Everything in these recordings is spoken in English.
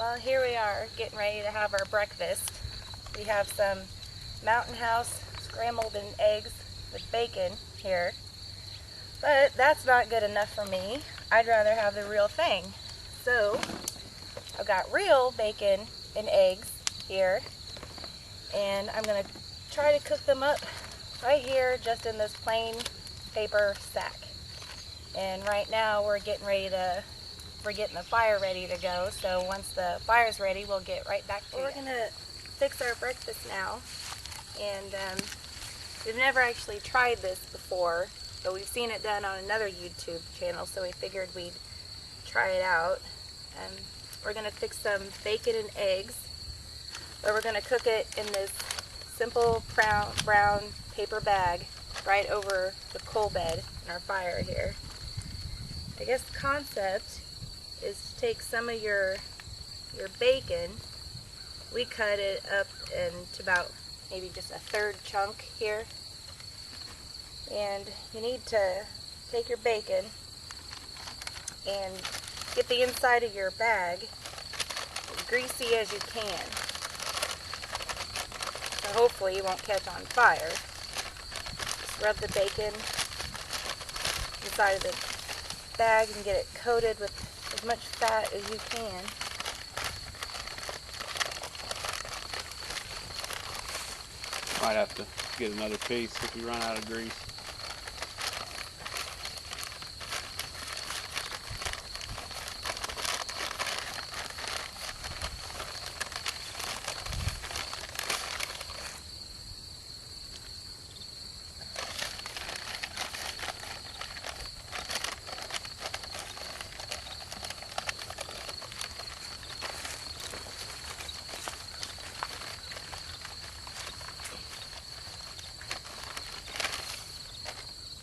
Well, here we are getting ready to have our breakfast. We have some Mountain House scrambled eggs with bacon here. But that's not good enough for me. I'd rather have the real thing. So I've got real bacon and eggs here. And I'm going to try to cook them up right here just in this plain paper sack. And right now we're getting the fire ready to go. So once the fire's ready, we'll get right back to it. We're gonna fix our breakfast now. And we've never actually tried this before, but we've seen it done on another YouTube channel, so we figured we'd try it out. We're gonna fix some bacon and eggs, but we're gonna cook it in this simple brown paper bag right over the coal bed in our fire here. I guess the concept is to take some of your bacon. We cut it up into about maybe just a third chunk here. And you need to take your bacon and get the inside of your bag as greasy as you can. So hopefully you won't catch on fire. Just rub the bacon inside of the bag and get it coated with as much fat as you can. Might have to get another piece if you run out of grease.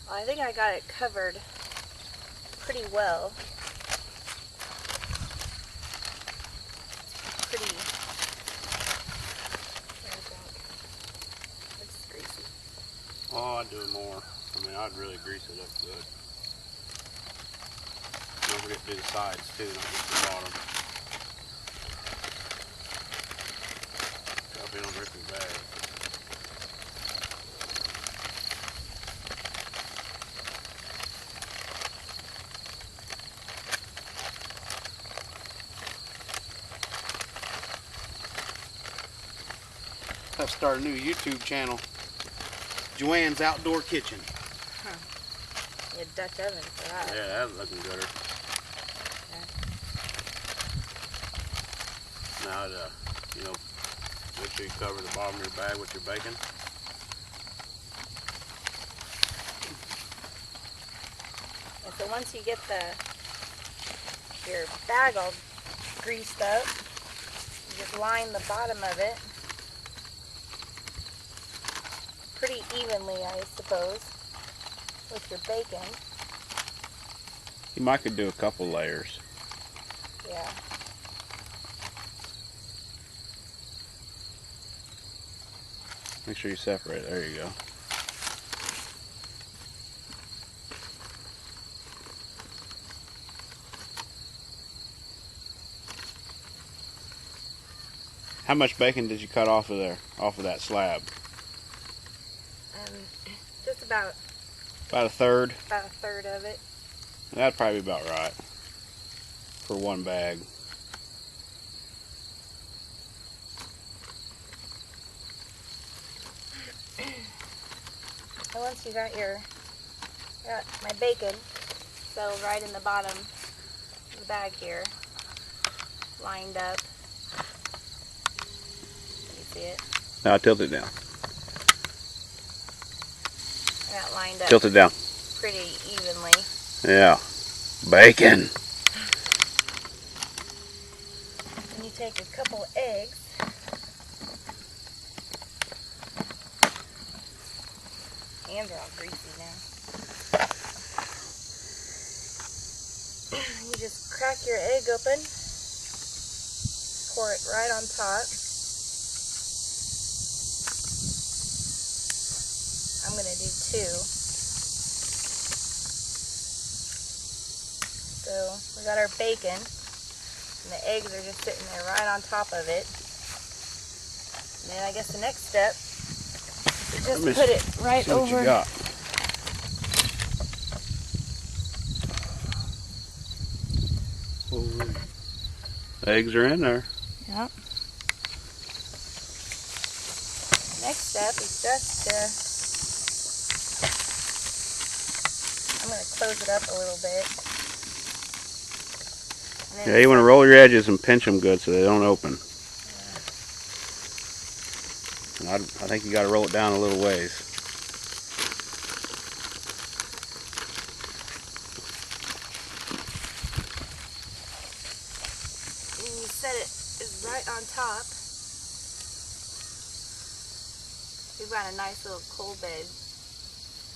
I think I got it covered pretty well. Pretty. Looks greasy. Oh, I'd do it more. I mean, I'd really grease it up good. Don't forget to do the sides too, not just the bottom. Hope you don't rip your bag. I've started a new YouTube channel, Joanne's Outdoor Kitchen. Huh. You had Dutch oven for that. Yeah, that's looking gooder. Okay. Now, make sure you cover the bottom of your bag with your bacon. And so once you get your bag all greased up, you just line the bottom of it pretty evenly, I suppose, with your bacon. You might could do a couple layers. Yeah. Make sure you separate it. There you go. How much bacon did you cut off of there, off of that slab? Just about a third. About a third of it. That'd probably be about right for one bag. So once you got my bacon settled right in the bottom of the bag here, lined up. Can you see it? Now tilt it down. I got lined up. Tilt it down. Pretty evenly. Yeah. Bacon. Then you take a couple eggs. Hands are all greasy now. You just crack your egg open, pour it right on top. I'm going to do 2. So we got our bacon And the eggs are just sitting there right on top of it. And then I guess the next step is just put it right See what over. you got. Eggs are in there. Yep. Next step is just I'm going to close it up a little bit. Yeah, you want to roll your edges and pinch them good so they don't open. Yeah. I think you got to roll it down a little ways. And you set it is right on top. We've got a nice little coal bed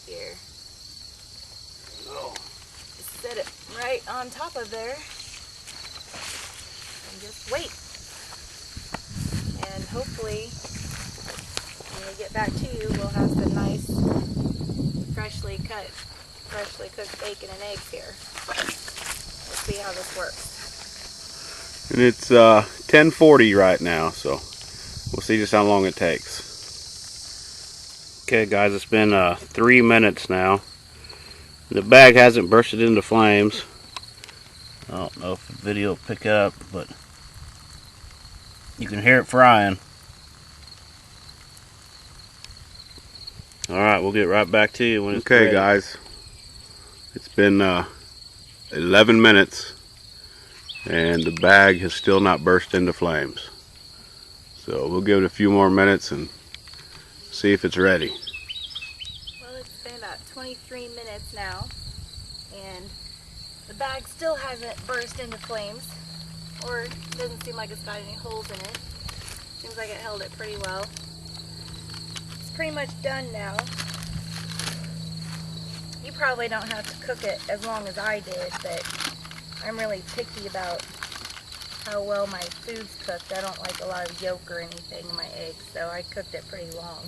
here. Oh. Just set it right on top of there and just wait. And hopefully when we get back to you, we'll have some nice freshly cooked bacon and eggs here. Let's see how this works. And it's 10:40 right now, so we'll see just how long it takes. Okay guys, it's been 3 minutes now. The bag hasn't bursted into flames. I don't know if the video will pick up, but you can hear it frying. Alright, we'll get right back to you when it's ready. Okay guys, it's been 11 minutes and the bag has still not burst into flames. So we'll give it a few more minutes and see if it's ready. Well, it's been about 23 minutes now and the bag still hasn't burst into flames, or it doesn't seem like it's got any holes in it. Seems like it held it pretty well. It's pretty much done now. You probably don't have to cook it as long as I did, but I'm really picky about how well my food's cooked. I don't like a lot of yolk or anything in my eggs, so I cooked it pretty long.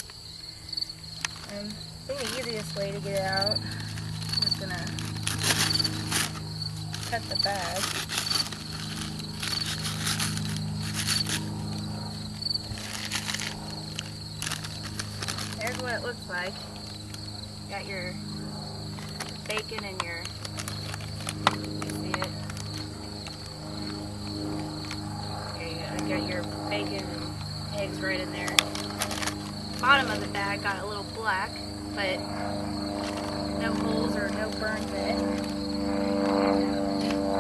I think the easiest way to get it out, I'm just gonna cut the bag. There's what it looks like. Got your bacon and your, you see it? There you go. Got your bacon and eggs right in there. Bottom of the bag got a little black, but no holes or no burns in it.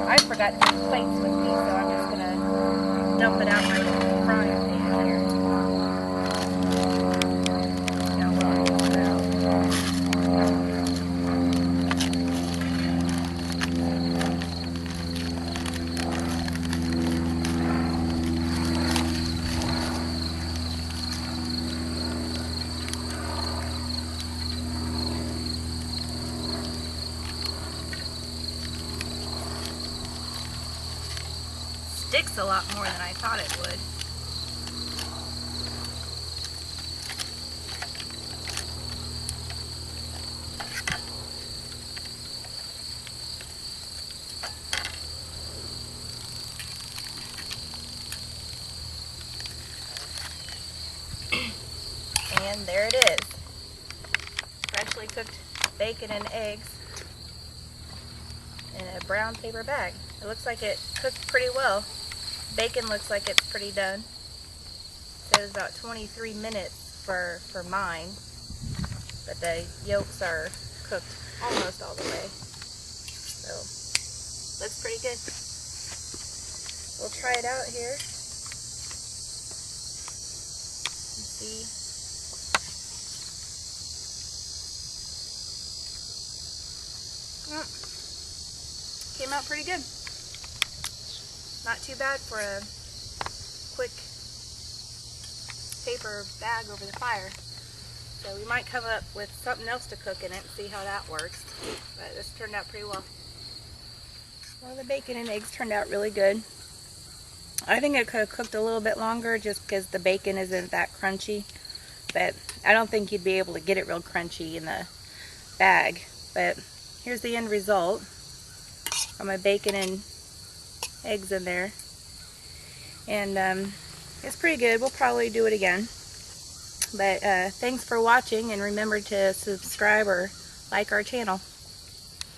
I forgot to take plates with me, so I'm just gonna dump it out my frying pan here. Now we'll pull it out. Sticks a lot more than I thought it would. And there it is. Freshly cooked bacon and eggs in a brown paper bag. It looks like it cooked pretty well. Bacon looks like it's pretty done. It was about 23 minutes for mine, but the yolks are cooked almost all the way. So, looks pretty good. We'll try it out here and see. Came out pretty good. Not too bad for a quick paper bag over the fire. So we might come up with something else to cook in it and see how that works. But this turned out pretty well. Well, the bacon and eggs turned out really good. I think it could have cooked a little bit longer just because the bacon isn't that crunchy. But I don't think you'd be able to get it real crunchy in the bag. But here's the end result. Got my bacon and eggs in there. and it's pretty good. We'll probably do it again. But thanks for watching, and remember to subscribe or like our channel.